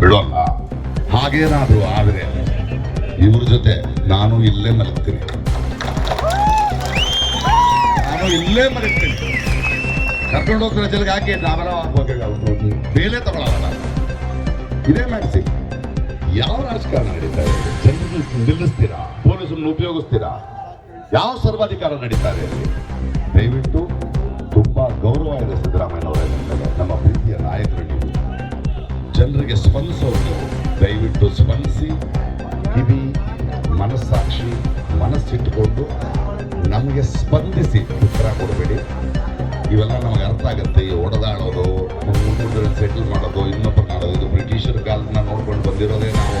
ಬಿಡೋಲ್ಲ. ಹಾಗೇನಾದ್ರೂ ಆದ್ರೆ ಇವ್ರ ಜೊತೆ ನಾನು ಇಲ್ಲೇ ಮಲಗ್ತೀನಿ, ಕರ್ಕೊಂಡು ಹೋಗ್ತಾರೆ ಜಲ್ಗೆ ಹಾಕಿ ಬೇಲೆ ತಗೊಳ್ಳಲ್ಲ. ಇದೇ ಮಾಡಿಸಿ. ಯಾವ ರಾಜಕಾರಣ ನಡೀತಾ ಇದೆ? ಜನರನ್ನು ನಿಲ್ಲಿಸ್ತೀರಾ? ಪೊಲೀಸರನ್ನು ಉಪಯೋಗಿಸ್ತೀರಾ? ಯಾವ ಸರ್ವಾಧಿಕಾರ ನಡೀತಾ ಇದೆ ಅಲ್ಲಿ? ದಯವಿಟ್ಟು ತುಂಬಾ ಗೌರವ ಇದೆ ಸಿದ್ದರಾಮಯ್ಯನವರ ಮೇಲೆ, ನಮ್ಮ ಪ್ರೀತಿಯ ನಾಯಕರು. ನೀವು ಜನರಿಗೆ ಸ್ಪಂದಿಸೋರು, ದಯವಿಟ್ಟು ಸ್ಪಂದಿಸಿ. ಕಿವಿ ಮನಸ್ಸಾಕ್ಷಿ ಮನಸ್ಸಿಟ್ಟುಕೊಂಡು ನಮಗೆ ಸ್ಪಂದಿಸಿ ಉತ್ತರ ಕೊಡಬೇಡಿ. ಇವೆಲ್ಲ ನಮಗೆ ಅರ್ಥ ಆಗುತ್ತೆ. ಈ ಒಡೆದಾಡೋದು, ಮುಂದೆ ಸೆಟಲ್ ಮಾಡೋದು, ಇನ್ನೊಬ್ಬರು ಮಾಡೋದು, ಇದು ಬ್ರಿಟಿಷರ ಕಾಲದಿಂದ ನೋಡ್ಕೊಂಡು ಬಂದಿರೋದೇ ನಾವು.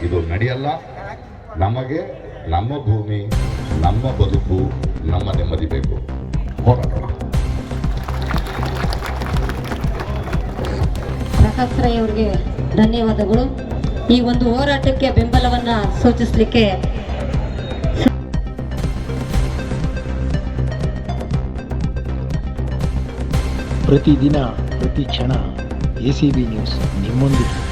ಇದು ನಡೆಯಲ್ಲ. ನಮಗೆ ನಮ್ಮ ಭೂಮಿ, ನಮ್ಮ ಬದುಕು, ನಮ್ಮ ನೆಮ್ಮದಿ ಬೇಕು. ಹೋರಾಟೋಣ. ಪ್ರಕಾಶ್ ರೈ ಅವರಿಗೆ ಧನ್ಯವಾದಗಳು. ಈ ಒಂದು ಹೋರಾಟಕ್ಕೆ ಬೆಂಬಲವನ್ನ ಸೂಚಿಸಲಿಕ್ಕೆ ಪ್ರತಿದಿನ ಪ್ರತಿ ಕ್ಷಣ ಎಸಿಬಿ ನ್ಯೂಸ್ ನಿಮ್ಮೊಂದಿಗೆ.